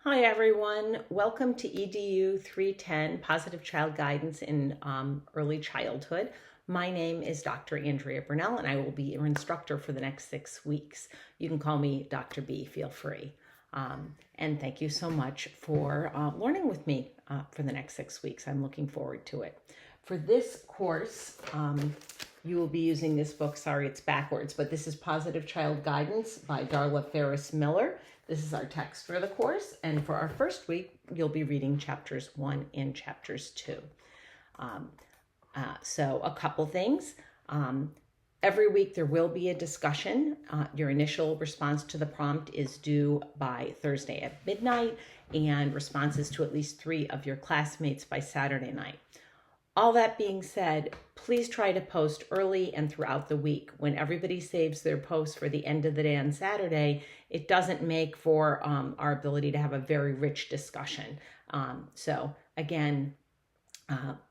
Hi everyone, welcome to EDU310, Positive Child Guidance in Early Childhood. My name is Dr. Andrea Burnell and I will be your instructor for the next 6 weeks. You can call me Dr. B, feel free. And thank you so much for learning with me for the next 6 weeks. I'm looking forward to it. For this course, you will be using this book. Sorry, it's backwards, but this is Positive Child Guidance by Darla Ferris Miller. This is our text for the course. And for our first week, you'll be reading chapters 1 and chapters 2. So a couple things. Every week there will be a discussion. Your initial response to the prompt is due by Thursday at midnight, and responses to at least 3 of your classmates by Saturday night. All that being said, please try to post early and throughout the week. When everybody saves their posts for the end of the day on Saturday, it doesn't make for our ability to have a very rich discussion. So again,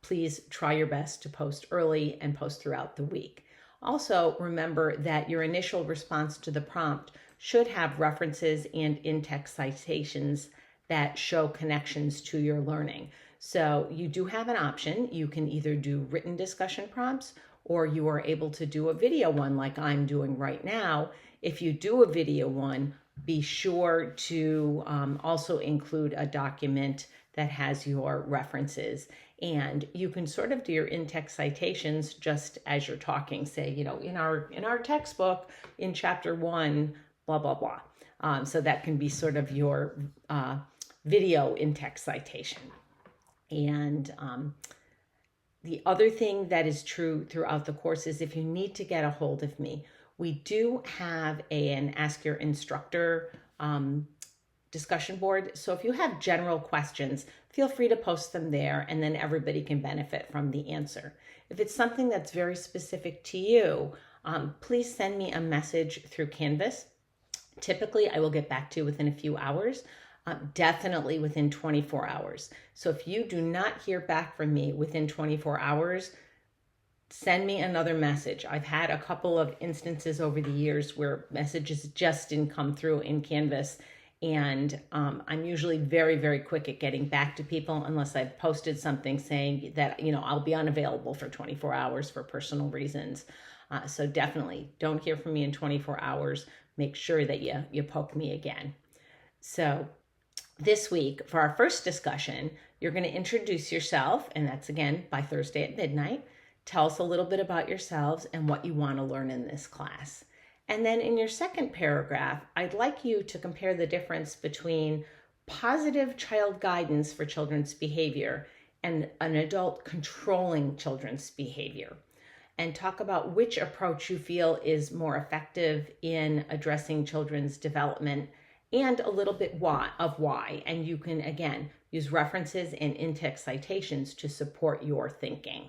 please try your best to post early and post throughout the week. Also, remember that your initial response to the prompt should have references and in-text citations that show connections to your learning. So you do have an option. You can either do written discussion prompts or you are able to do a video one like I'm doing right now. If you do a video one, be sure to also include a document that has your references. And you can sort of do your in-text citations just as you're talking. Say, you know, in our textbook, in chapter 1, blah, blah, blah. So that can be sort of your video in-text citation. And the other thing that is true throughout the course is if you need to get a hold of me, we do have an Ask Your Instructor discussion board. So if you have general questions, feel free to post them there and then everybody can benefit from the answer. If it's something that's very specific to you, please send me a message through Canvas. Typically, I will get back to you within a few hours. Definitely within 24 hours. So if you do not hear back from me within 24 hours, send me another message. I've had a couple of instances over the years where messages just didn't come through in Canvas. And I'm usually very, very quick at getting back to people unless I've posted something saying that, you know, I'll be unavailable for 24 hours for personal reasons. So definitely don't hear from me in 24 hours. Make sure that you poke me again. So this week, for our first discussion, you're going to introduce yourself, and that's again by Thursday at midnight. Tell us a little bit about yourselves and what you want to learn in this class. And then in your second paragraph, I'd like you to compare the difference between positive child guidance for children's behavior and an adult controlling children's behavior, and talk about which approach you feel is more effective in addressing children's development and a little bit why. And you can, again, use references and in-text citations to support your thinking.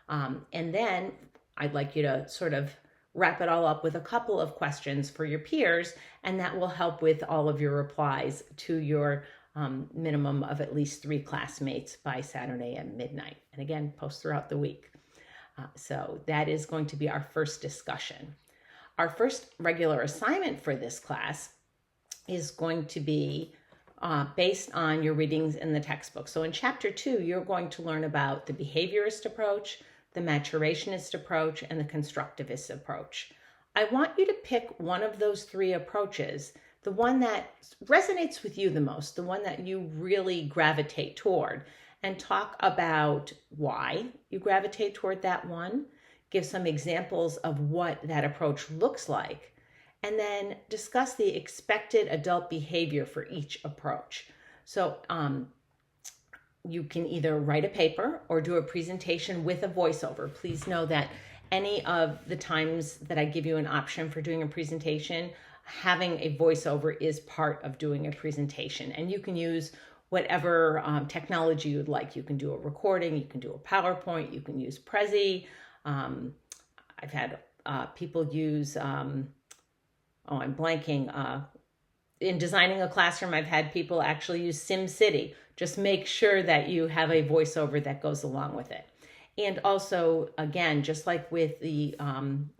And then I'd like you to sort of wrap it all up with a couple of questions for your peers, and that will help with all of your replies to your minimum of at least 3 classmates by Saturday at midnight. And again, post throughout the week. So that is going to be our first discussion. Our first regular assignment for this class is going to be based on your readings in the textbook. So in chapter 2, you're going to learn about the behaviorist approach, the maturationist approach, and the constructivist approach. I want you to pick one of those 3 approaches, the one that resonates with you the most, the one that you really gravitate toward, and talk about why you gravitate toward that one, give some examples of what that approach looks like, and then discuss the expected adult behavior for each approach. So you can either write a paper or do a presentation with a voiceover. Please know that any of the times that I give you an option for doing a presentation, having a voiceover is part of doing a presentation. And you can use whatever technology you'd like. You can do a recording, you can do a PowerPoint, you can use Prezi. I've had people use... I'm blanking. In designing a classroom, I've had people actually use SimCity. Just make sure that you have a voiceover that goes along with it. And also, again, just like with the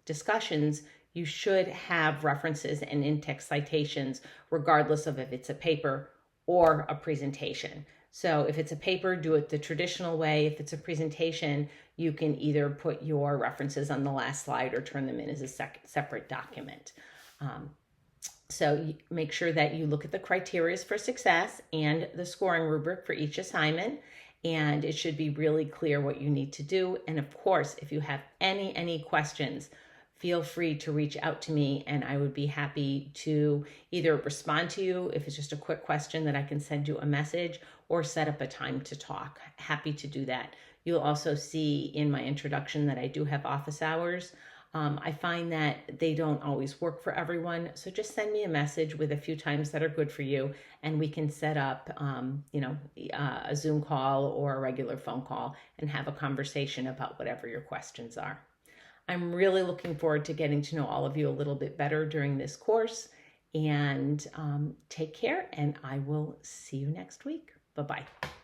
discussions, you should have references and in-text citations, regardless of if it's a paper or a presentation. So if it's a paper, do it the traditional way. If it's a presentation, you can either put your references on the last slide or turn them in as a separate document. So make sure that you look at the criteria for success and the scoring rubric for each assignment, and it should be really clear what you need to do. And of course, if you have any questions, feel free to reach out to me, and I would be happy to either respond to you if it's just a quick question that I can send you a message, or set up a time to talk. Happy to do that. You'll also see in my introduction that I do have office hours. I find that they don't always work for everyone, so just send me a message with a few times that are good for you, and we can set up, a Zoom call or a regular phone call and have a conversation about whatever your questions are. I'm really looking forward to getting to know all of you a little bit better during this course, and take care, and I will see you next week. Bye-bye.